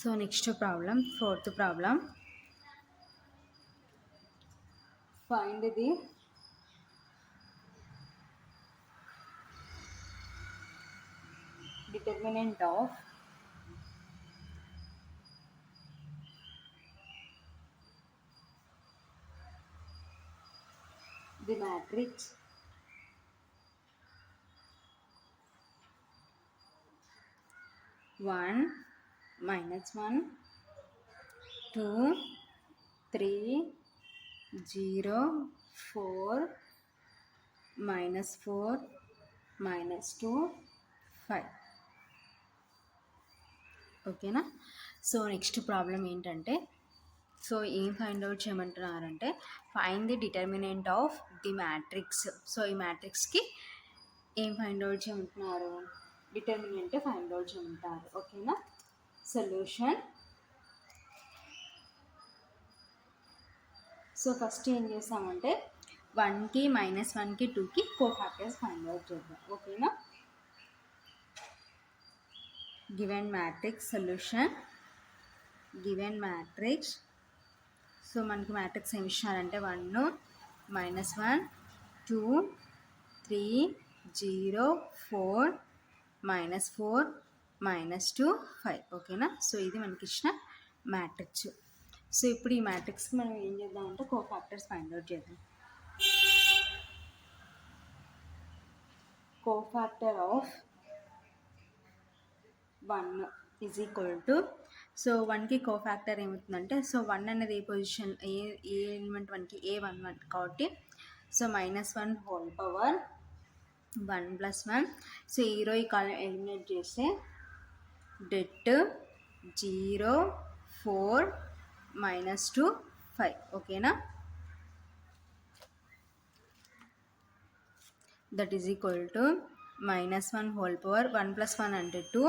So next problem, fourth problem. Find the determinant of the matrix 1 minus 1 2 3 0 4 minus 4 minus 2 5. ఓకేనా. So next problem ఏంటంటే, so ఏం find out చేయమంటున్నారంటే find the determinant of the matrix. So ఈ మ్యాట్రిక్స్కి ఏం find out చేయమంటున్నారు, determinant find out చేయమంటారు. ఓకేనా. సొల్యూషన్. సో ఫస్ట్ ఏం చేస్తామంటే 1కి -1కి 2కి కోఫాక్టర్స్ ఫైండ్ అవుట్ చేద్దాం. ఓకేనా. Given matrix solution. Given matrix. So మనకి మ్యాట్రిక్స్ ఏమి ఇచ్చినారంటే 1 -1 2 3 0 4 -4 -2 5. ఓకేనా. సో ఇది మనకి ఇచ్చిన మ్యాట్రిక్స్. సో ఇప్పుడు ఈ మ్యాట్రిక్స్కి మనం ఏం చేద్దామంటే కోఫాక్టర్స్ ఫైండ్ అవుట్ చేద్దాం. Cofactor of 1 is equal to, so 1కి కోఫాక్టర్ ఏమవుతుందంటే, సో 1 అనేది ఏ పొజిషన్, ఏ ఎలిమెంట్ 1కి A11 కాబట్టి, సో -1 హోల్ పవర్ 1 + 1. సో ఈరో ఈ కాలం ఎలిమినేట్ చేస్తే డెట్ 0 4 -2 5. ఓకేనా. That is equal to -1 whole power 1 + 1 అంటే 2.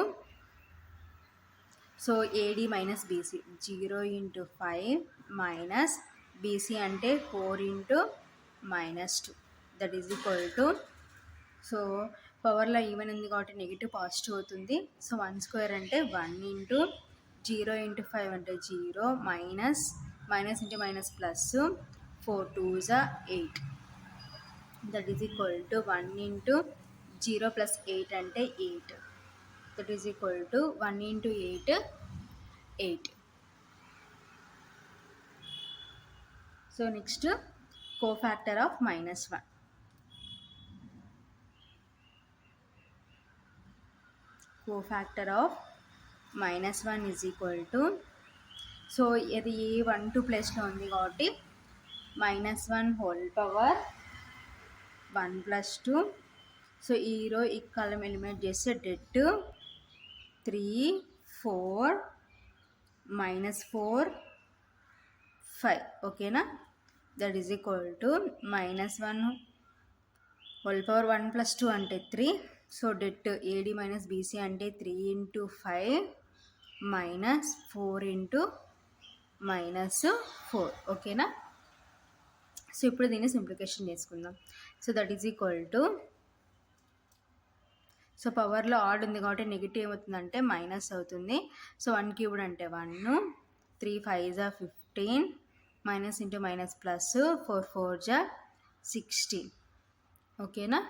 So AD - BC 0 × 5 minus BC అంటే 4 × -2. That is equal to, so పవర్లో ఈవెన్ ఉంది కాబట్టి నెగిటివ్ పాజిటివ్ అవుతుంది. సో 1² అంటే 1 × 0 × 5 అంటే 0 minus × minus plus 4 2s 8. That is equal to 1 × 0 + 8 అంటే 8. That is equal to 1 × 8 8. So next cofactor of -1. Cofactor of -1 is equal to, so ఇది A12 ప్లేస్లో ఉంది కాబట్టి -1 హోల్ పవర్ 1 + 2. సో ఈరో ఈ కాలం ఎలిమినేట్ చేస్తే డెట్ 3 4 -4 5. ఓకేనా. That is equal to -1 whole power 1 + 2 అంటే 3. సో డెట్ AD - BC అంటే 3 × 5 -4 × -4. ఓకేనా. సో ఇప్పుడు దీన్ని సింప్లిఫికేషన్ చేసుకుందాం. So that is equal to, so పవర్లో ఆడ్ ఉంది కాబట్టి నెగిటివ్ ఏమవుతుందంటే మైనస్ అవుతుంది. సో 1³ అంటే 1 3 5s 15 -× మైనస్ ప్లస్ 4 4s 16. ఓకేనా.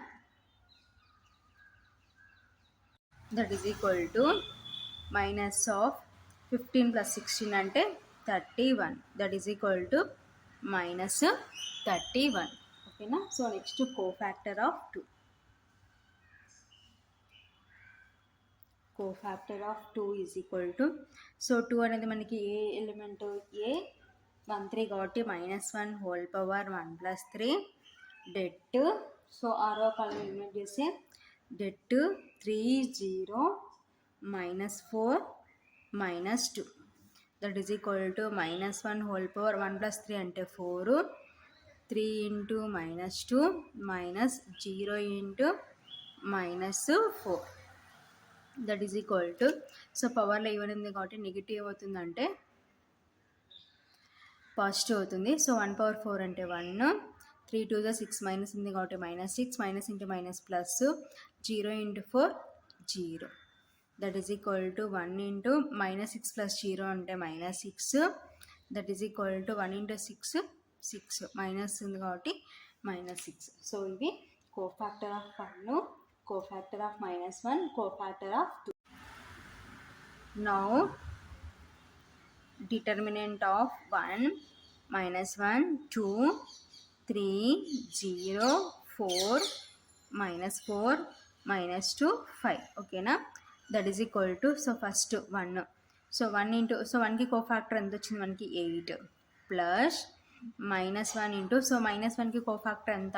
That is equal to minus of 15 + 16 అంటే 31. That is equal to -31. ఓకేనా. So next cofactor of 2. Cofactor of 2 is equal to, so 2 అనేది మనకి ఏ ఎలిమెంట్ A13 కాబట్టి -1 హోల్ పవర్ 1 + 3 డెట్, సో ఆరో కాలం eliminate చేస్తే debt 3 0 -4 -2. That is equal to -1 whole power 1 + 3 అంటే 4 3 × -2 -0 × -4. That is equal to, so పవర్లో even ఉంది కాబట్టి నెగిటివ్ అవుతుందంటే పాజిటివ్ అవుతుంది. సో 1/4 అంటే 1 3 2s 6 మైనస్ ఉంది కాబట్టి -6 -× minus plus 0 × 4 0. That is equal to 1 into -6 plus 0 అంటే -6, that is equal to 1 into 6 6 minus ఉంది కాబట్టి -6. సో ఇది cofactor of 1, cofactor of -1, cofactor of 2. Now determinant of 1, -1, 2, 3, 0, 4, -4, -2, 5. ఓకేనా, that is equal to, so first 1, so 1 into, so 1కి cofactor ఎంత వచ్చింది మనకి 8 plus -1 into, so -1కి కోఫాక్టర్ ఎంత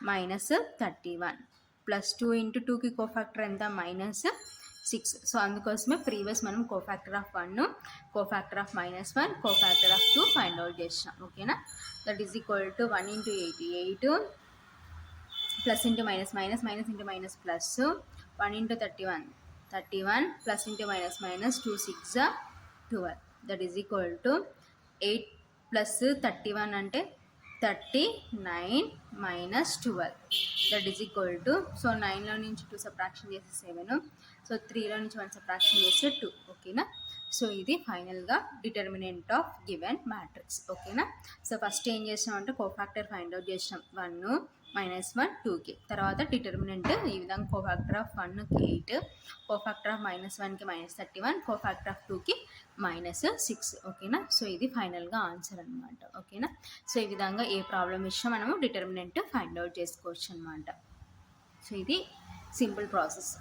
-31 ప్లస్ 2 ఇంటూ 2కి కోఫాక్టర్ ఎంత -6. సో అందుకోసమే ప్రీవియస్ మనం cofactor of 1, cofactor of -1, cofactor of 2 find out చేసినాం. ఓకేనా, that is equal to 1 into 8 plus into minus minus into minus plus 1 into 31 plus into minus 2 6 12. That is equal to 8 plus 31 అంటే 39 minus 12. That is equal to, so 9లో నుంచి 2 subtraction చేస్తే 7, so 3లో నుంచి 1 subtraction చేస్తే 2. ఓకేనా, so ఇది ఫైనల్గా determinant of given matrix. ఓకేనా, సో ఫస్ట్ ఏం చేసినాం అంటే కోఫాక్టర్ ఫైండ్ అవుట్ చేసినాం 1, -1, 2కి. తర్వాత డిటర్మినెంట్ ఈ విధంగా కోఫాక్టర్ ఆఫ్ 1కి 8, కోఫాక్టర్ ఆఫ్ -1కి -31, కోఫాక్టర్ ఆఫ్ 2కి -6. ఓకేనా, సో ఇది ఫైనల్గా ఆన్సర్ అనమాట. ఓకేనా, సో ఈ విధంగా ఏ ప్రాబ్లం ఇచ్చినా మనము డిటర్మినెంట్ ఫైండ్ అవుట్ చేసుకోవచ్చు అనమాట. సో ఇది సింపుల్ ప్రాసెస్.